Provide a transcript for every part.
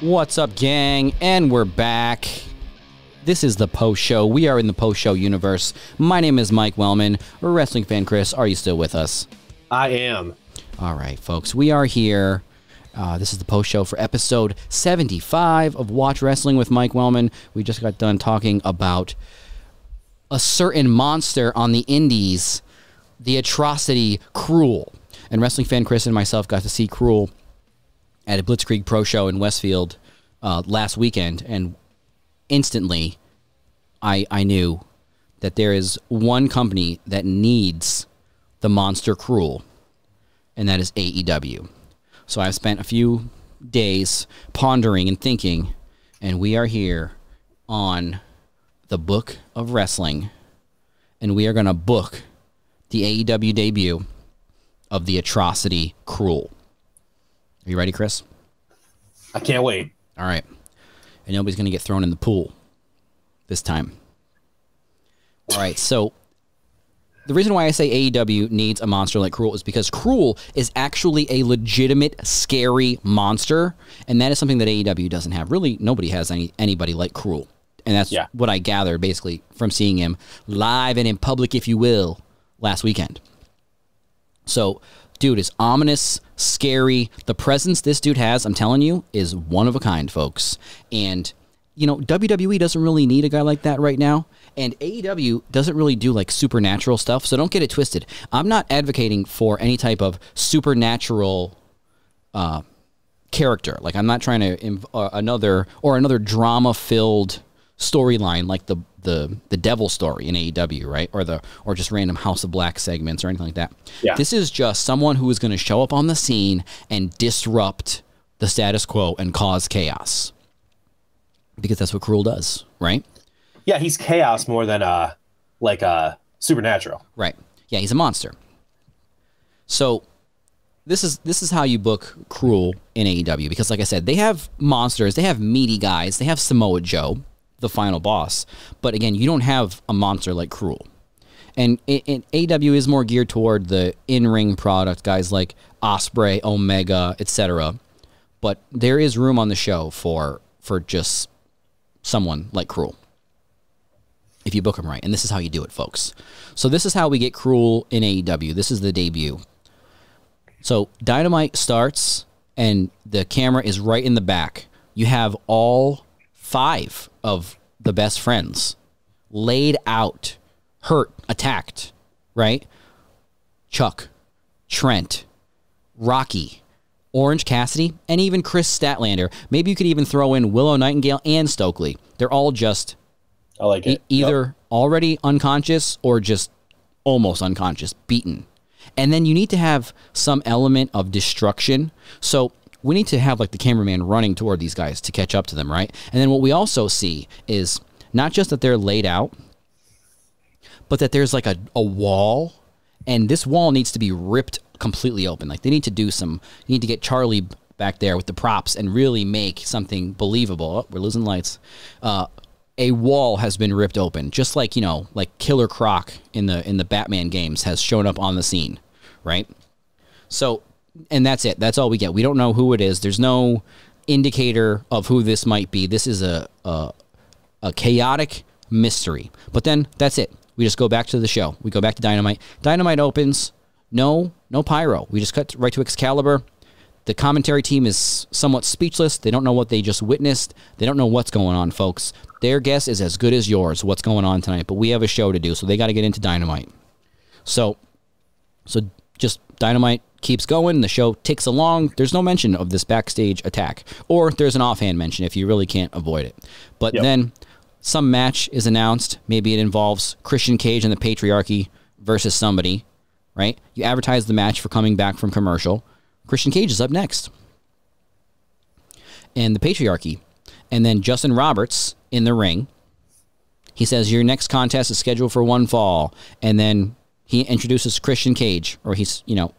What's up, gang? And we're back. This is the post show. We are in the post show universe. My name is Mike Wellman. Wrestling fan Chris, are you still with us? I am. All right, folks. We are here. This is the post show for episode 75 of Watch Wrestling with Mike Wellman. We just got done talking about a certain monster on the indies, the atrocity Krule. And Wrestling fan Chris and myself got to see Krule at a Blitzkrieg Pro Show in Westfield last weekend, and instantly I knew that there is one company that needs the monster Krule, and that is AEW. So I've spent a few days pondering and thinking, and we are here on the Book of Wrestling, and we are going to book the AEW debut of the atrocity Krule. Are you ready, Chris? I can't wait. All right. And nobody's going to get thrown in the pool this time. All right, so the reason why I say AEW needs a monster like Krule is because Krule is actually a legitimate, scary monster, and that is something that AEW doesn't have. Really, nobody has anybody like Krule, and that's what I gathered, basically, from seeing him live and in public, if you will, last weekend. So, dude is ominous, scary. The presence this dude has, I'm telling you, is one of a kind, folks. And, you know, WWE doesn't really need a guy like that right now. And AEW doesn't really do, like, supernatural stuff. So don't get it twisted. I'm not advocating for any type of supernatural character. Like, I'm not trying to another drama-filled storyline like the Devil story in AEW, right? Or just random House of Black segments or anything like that. Yeah. This is just someone who is going to show up on the scene and disrupt the status quo and cause chaos. Because that's what Krule does, right? Yeah, he's chaos more than supernatural. Right. Yeah, he's a monster. So this is how you book Krule in AEW, because like I said, they have monsters, they have meaty guys, they have Samoa Joe, the final boss. But again, you don't have a monster like Krule. And AEW is more geared toward the in-ring product, guys like Ospreay, Omega, etc. But there is room on the show for just someone like Krule, if you book him right. And this is how you do it, folks. So this is how we get Krule in AEW. This is the debut. So Dynamite starts, and the camera is right in the back. You have all 5 of the best friends laid out, hurt, attacked, right? Chuck, Trent, Rocky, Orange Cassidy, and even Chris Statlander. Maybe you could even throw in Willow Nightingale and Stokely. They're all just either already unconscious or just almost unconscious, beaten. And then you need to have some element of destruction. So we need to have like the cameraman running toward these guys to catch up to them, right? And then what we also see is not just that they're laid out, but that there's like a wall, and this wall needs to be ripped completely open. Like they need to do you need to get Charlie back there with the props and really make something believable. Oh, we're losing lights. A wall has been ripped open, just like, you know, like Killer Croc in the Batman games has shown up on the scene, right? So, and that's it. That's all we get. We don't know who it is. There's no indicator of who this might be. This is a chaotic mystery. But then that's it. We just go back to the show. We go back to Dynamite. Dynamite opens. No pyro. We just cut right to Excalibur. The commentary team is somewhat speechless. They don't know what they just witnessed. They don't know what's going on, folks. Their guess is as good as yours, what's going on tonight. But we have a show to do, so they got to get into Dynamite. So just Dynamite keeps going. The show ticks along. There's no mention of this backstage attack. Or there's an offhand mention if you really can't avoid it. But then some match is announced. Maybe it involves Christian Cage and the Patriarchy versus somebody, right? You advertise the match for coming back from commercial. Christian Cage is up next. And the Patriarchy. And then Justin Roberts in the ring. He says, your next contest is scheduled for one fall. And then he introduces Christian Cage. Or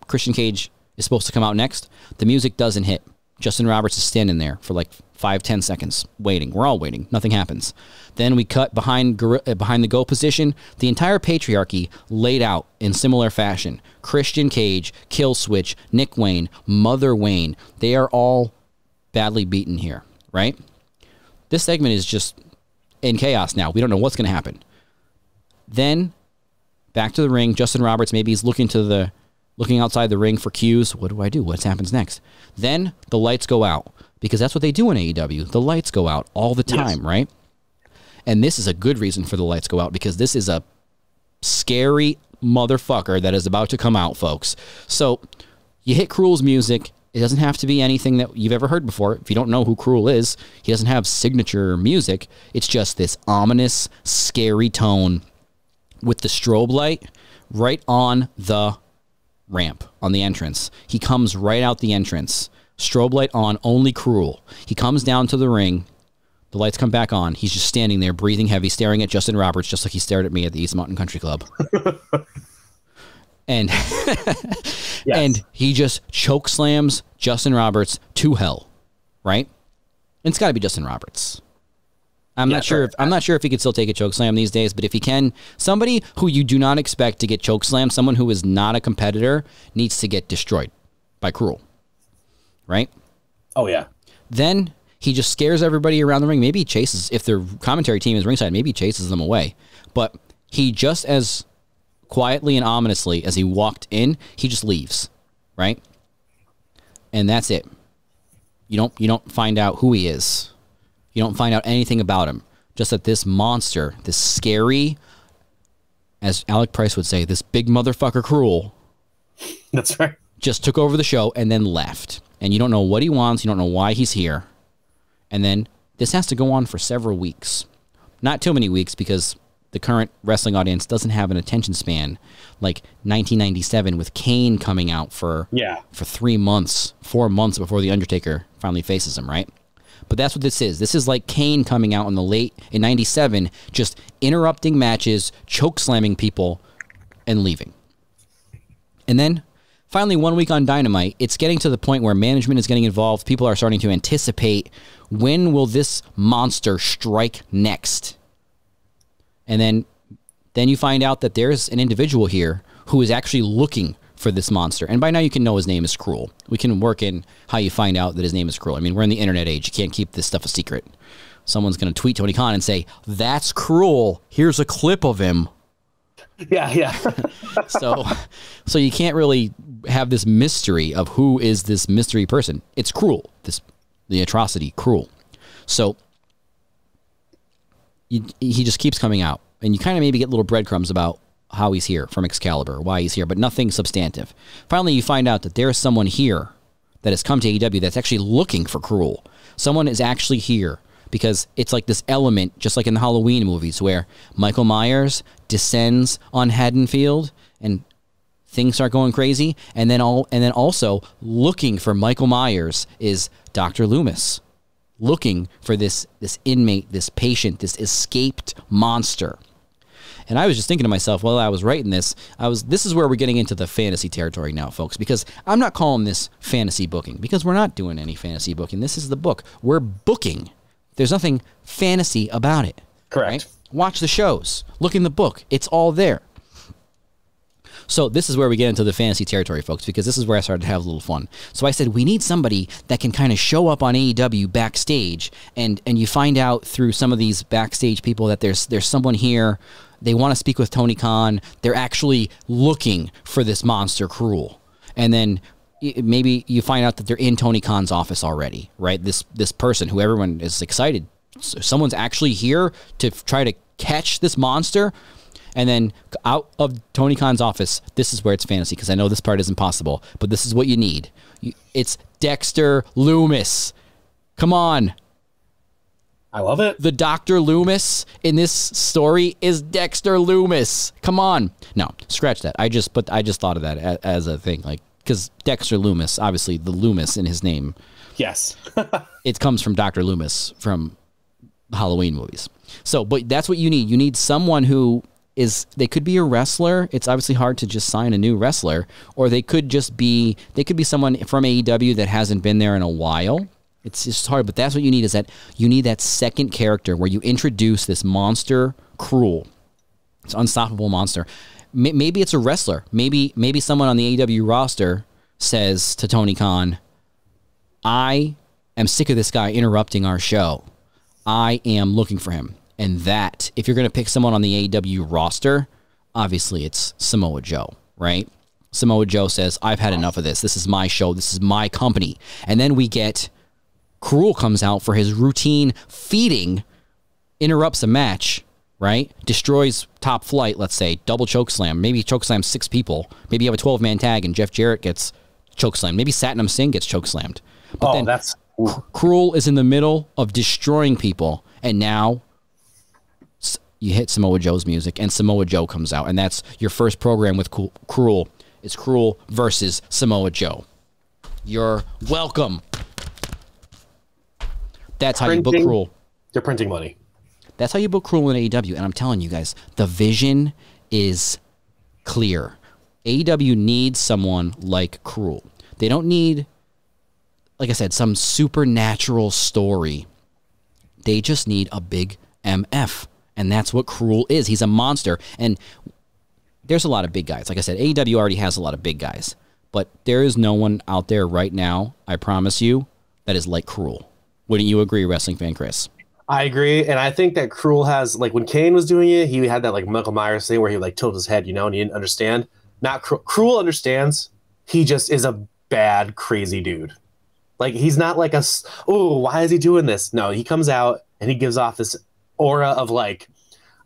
Christian Cage is supposed to come out next. The music doesn't hit. Justin Roberts is standing there for like 5-10 seconds waiting. We're all waiting. Nothing happens. Then we cut behind the go position. The entire Patriarchy laid out in similar fashion. Christian Cage, Kill Switch, Nick Wayne, Mother Wayne. They are all badly beaten here. right? This segment is just in chaos now. We don't know what's going to happen. Then back to the ring. Justin Roberts maybe he's looking outside the ring for cues. What do I do? What happens next? Then the lights go out because that's what they do in AEW. The lights go out all the time, right? And this is a good reason for the lights go out because this is a scary motherfucker that is about to come out, folks. So you hit Krule's music. It doesn't have to be anything that you've ever heard before. If you don't know who Krule is, he doesn't have signature music. It's just this ominous, scary tone with the strobe light right on the ramp, on the entrance. He comes right out the entrance. Strobe light on, only Krule. He comes down to the ring. The lights come back on. He's just standing there, breathing heavy, staring at Justin Roberts, just like he stared at me at the East Mountain Country Club. And and he just choke slams Justin Roberts to hell, right? And it's got to be Justin Roberts. I'm not sure if he could still take a choke slam these days, but if he can, somebody who you do not expect to get choke slammed, someone who is not a competitor, needs to get destroyed by Krule, right? Oh yeah. Then he just scares everybody around the ring. Maybe he chases, if their commentary team is ringside, maybe he chases them away. But he just as quietly and ominously as he walked in, he just leaves, right? And that's it. You don't find out who he is. You don't find out anything about him. Just that this monster, this scary, as Alec Price would say, this big motherfucker Krule. That's right. Just took over the show and then left. And you don't know what he wants. You don't know why he's here. And then this has to go on for several weeks. Not too many weeks because the current wrestling audience doesn't have an attention span like 1997 with Kane coming out for 3 months, 4 months before The Undertaker finally faces him, right? But that's what this is. This is like Kane coming out in 97, just interrupting matches, choke slamming people, and leaving. And then finally 1 week on Dynamite, it's getting to the point where management is getting involved. People are starting to anticipate, when will this monster strike next? And then you find out that there's an individual here who is actually looking for this monster. And by now you can know his name is Krule. We can work in how you find out that his name is Krule. I mean, we're in the internet age. You can't keep this stuff a secret. Someone's going to tweet Tony Khan and say, "That's Krule. Here's a clip of him." Yeah. So you can't really have this mystery of who is this mystery person. It's Krule, the atrocity, Krule. So he just keeps coming out, and you kind of maybe get little breadcrumbs about how he's here from Excalibur, why he's here, but nothing substantive. Finally, you find out that there's someone here that has come to AEW that's actually looking for Krule. Someone is actually here because it's like this element, just like in the Halloween movies, where Michael Myers descends on Haddonfield and things start going crazy, and then also looking for Michael Myers is Dr. Loomis, looking for this inmate, this patient, this escaped monster. And I was just thinking to myself while I was writing this, this is where we're getting into the fantasy territory now, folks, because I'm not calling this fantasy booking, because we're not doing any fantasy booking. This is the book. We're booking. There's nothing fantasy about it. Correct. Right? Watch the shows. Look in the book. It's all there. So this is where we get into the fantasy territory, folks, because this is where I started to have a little fun. So I said, we need somebody that can kind of show up on AEW backstage, and you find out through some of these backstage people that there's someone here. They want to speak with Tony Khan. They're actually looking for this monster Krule. And then maybe you find out that they're in Tony Khan's office already, right? This person who everyone is excited. Someone's actually here to try to catch this monster. And then out of Tony Khan's office, this is where it's fantasy, because I know this part isn't possible, but this is what you need. It's Dexter Loomis. Come on. I love it. The Dr. Loomis in this story is Dexter Loomis. Come on. No, scratch that. I just thought of that as a thing, like, because Dexter Loomis, obviously the Loomis in his name. Yes. It comes from Dr. Loomis from Halloween movies. So, but that's what you need. You need someone who they could be a wrestler. It's obviously hard to just sign a new wrestler, or they could be someone from AEW that hasn't been there in a while. It's just hard, but that's what you need, is that you need that second character where you introduce this monster Krule. It's an unstoppable monster. Maybe it's a wrestler. Maybe someone on the AEW roster says to Tony Khan, I am sick of this guy interrupting our show. I am looking for him. And that, if you're going to pick someone on the AEW roster, obviously it's Samoa Joe, right? Samoa Joe says, I've had enough of this. This is my show. This is my company. And then we get Krule comes out for his routine feeding, interrupts a match, right? Destroys Top Flight, let's say, double chokeslam. Maybe chokeslam 6 people. Maybe you have a 12-man tag and Jeff Jarrett gets chokeslammed. Maybe Satnam Singh gets chokeslammed. But then that's... Krule is in the middle of destroying people, and now you hit Samoa Joe's music, and Samoa Joe comes out, and that's your first program with Krule. It's Krule versus Samoa Joe. You're welcome. That's how you book Krule. They're printing money. That's how you book Krule in AEW, and I'm telling you guys, the vision is clear. AEW needs someone like Krule. They don't need, like I said, some supernatural story. They just need a big MF. And that's what Krule is. He's a monster. And there's a lot of big guys. Like I said, AEW already has a lot of big guys. But there is no one out there right now, I promise you, that is like Krule. Wouldn't you agree, wrestling fan Chris? I agree. And I think that Krule has, like, when Kane was doing it, he had that, like, Michael Myers thing where he, like, tilted his head, and he didn't understand. Not Krule understands. He just is a bad, crazy dude. Like, he's not like why is he doing this? No, he comes out and he gives off this aura of, like,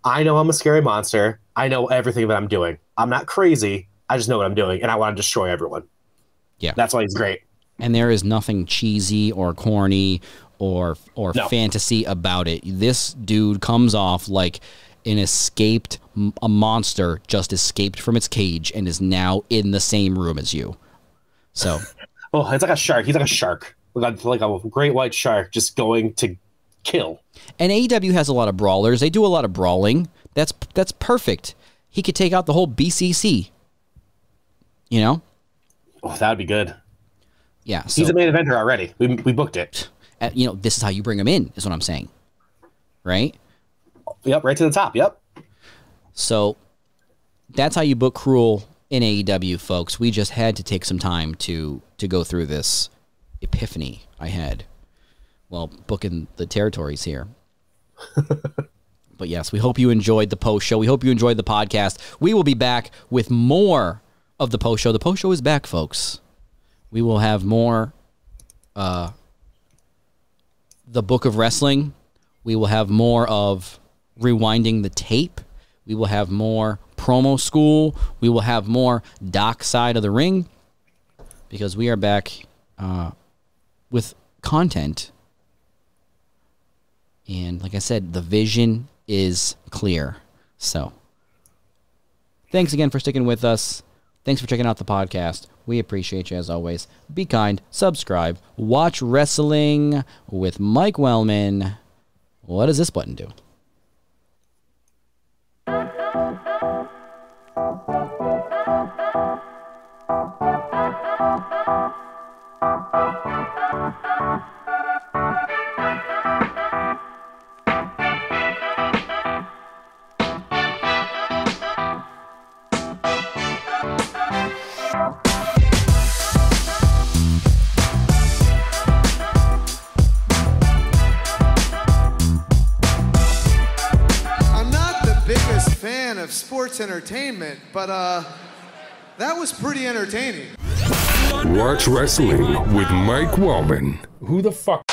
I know I'm a scary monster. I know everything that I'm doing. I'm not crazy. I just know what I'm doing, and I want to destroy everyone. Yeah. That's why he's great. And there is nothing cheesy or corny or fantasy about it. This dude comes off like a monster just escaped from its cage and is now in the same room as you. So, oh, it's like a shark. He's like a shark, like a great white shark, just going to kill. And AEW has a lot of brawlers. They do a lot of brawling. That's perfect. He could take out the whole BCC. You know? Oh, that would be good. Yeah, he's a main eventer already. We booked it. This is how you bring him in, is what I'm saying. Right? Yep, right to the top. Yep. So that's how you book Krule in AEW, folks. We just had to take some time to go through this epiphany I had while booking the territories here. But yes, we hope you enjoyed the post show. We hope you enjoyed the podcast. We will be back with more of the post show. The post show is back, folks. We will have more the Book of Wrestling. We will have more of Rewinding the Tape. We will have more Promo School. We will have more Doc Side of the Ring, because we are back with content. And like I said, the vision is clear. So thanks again for sticking with us. Thanks for checking out the podcast. We appreciate you as always. Be kind, subscribe, watch wrestling with Mike Wellman. What does this button do? Of sports entertainment, but that was pretty entertaining. Watch wrestling with Mike Wellman. Who the fuck